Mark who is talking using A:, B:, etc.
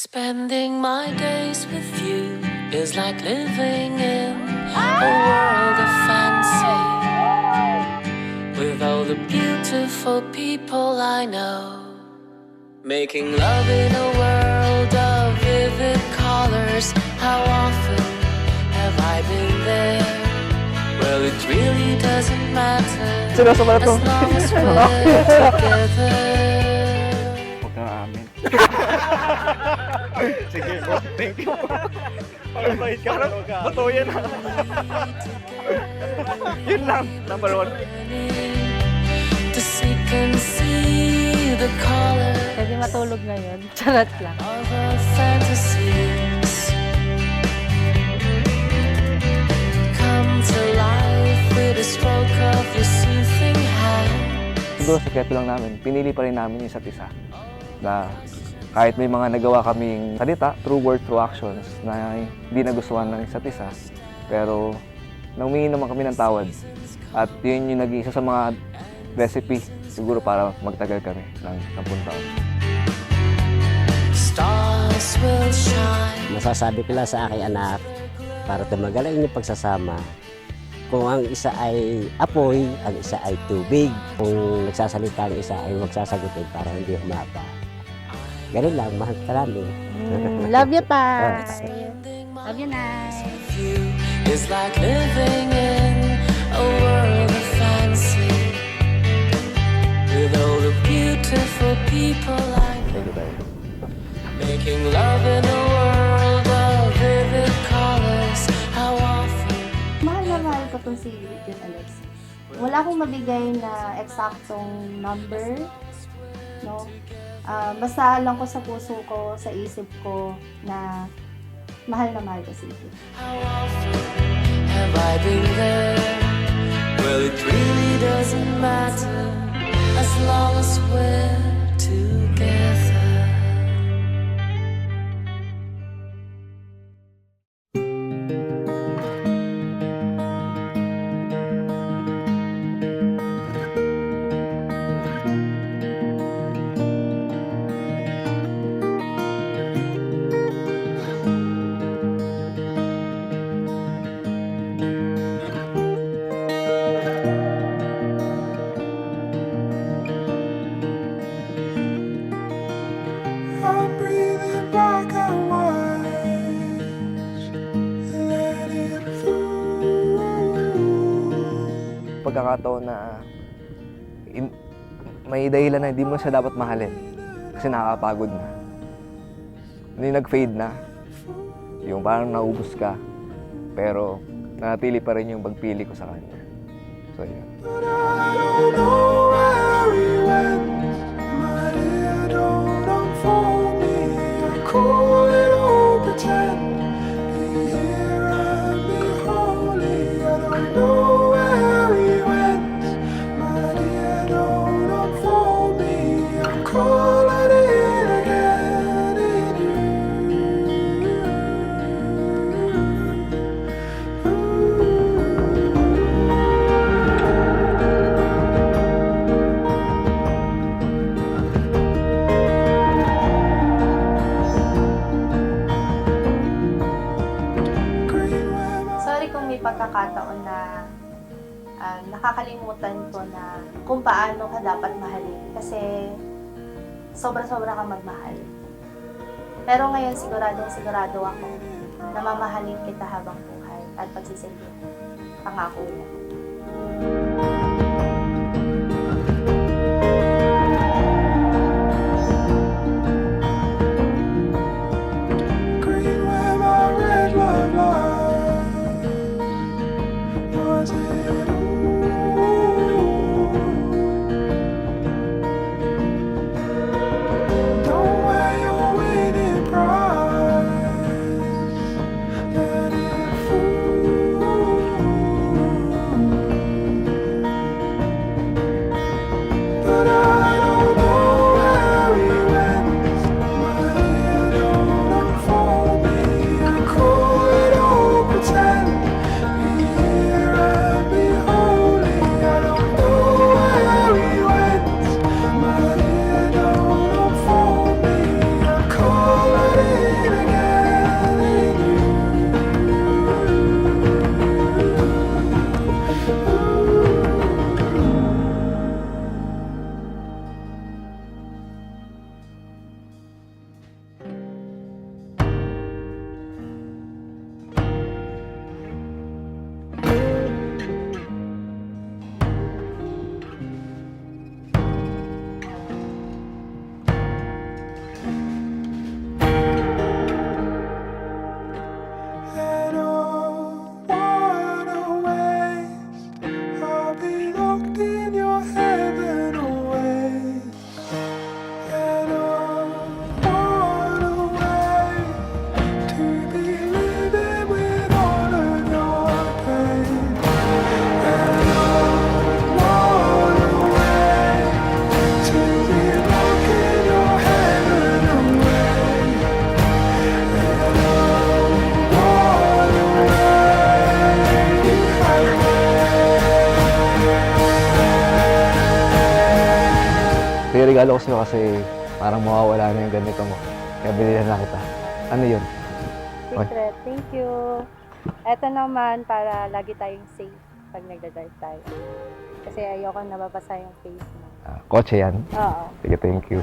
A: Spending my days with you is like living in a world of fancy. With all the beautiful people I know, making love in a world of vivid colors. How often have I been there? Well, it really doesn't matter as long as we're together.
B: Huwag kang aamin. Sige po, thank you po. Pagpahit ka, totoo yan ha. Yun lang, number one.
A: To seek and see the color
C: Pwede matulog ngayon. Charot lang.
A: of our fantasies. Come to life with a stroke of your soothing hand.
B: Siguro sekreto lang namin, pinili pa rin namin yung isa't isa. Na kahit may mga nagawa kaming salita, through word, through actions, na hindi nagustuhan ng isa't isa, pero humingi naman kami ng tawad. At yun yung naging isa sa mga recipe siguro para magtagal kami ng 10 taon.
A: Stars will shine.
D: Masasabi ko lang sa aking anak, para tumagal ang inyong pagsasama, kung ang isa ay apoy, ang isa ay tubig. Kung nagsasalita ang isa ay magsasagutin para hindi humaba. Ganun lang, mahal ka namin.
C: Love you, pa. Love you, Nay.
A: You is like living in a world of fancy. With all the beautiful people I know.
B: Thank you tayo.
A: Making love in a world of vivid colors. How often
E: Mahal na mahal ko itong si John Alexis. Wala akong mabigay na eksaktong number, no? Basta lang ko sa puso ko, sa isip ko na mahal na mahal ko si John.
A: how often have I been there? Well, it really doesn't matter as long as we're together.
F: I'm breathing black and white. Let it through.
B: Pagkakataon na may dahilan na hindi mo siya dapat mahalin kasi nakakapagod na. Hindi nag-fade na. Yung parang naubos ka, pero nanatili pa rin yung pagpili ko sa kanya. So, yun.
F: But I don't know where we went. My dear, don't unfold me. I call it all pretend. Be here and be holy. I don't know where we went. My dear, don't unfold me. I'm calling it again in you.
E: Sorry kung may pagkakataon na nakakalimutan ko na kung paano ka dapat mahalin kasi sobra-sobra ka magmahal. Pero ngayon sigurado ako na mamahalin kita habang buhay at pagsisilbi. Pangako mo.
F: Green where my red love lies. Was it don't wear your winning prize. Let it fool.
B: May regalo ko sa'yo kasi parang mawawala na yung ganito mo. Kaya binilhan lang kita. Ano yun?
G: Secret. Thank you. Eto naman para lagi tayong safe pag nagda-drive tayo. Kasi ayoko nababasa yung face mo.
B: Kotse yan.
G: Oo.
B: Sige, thank you.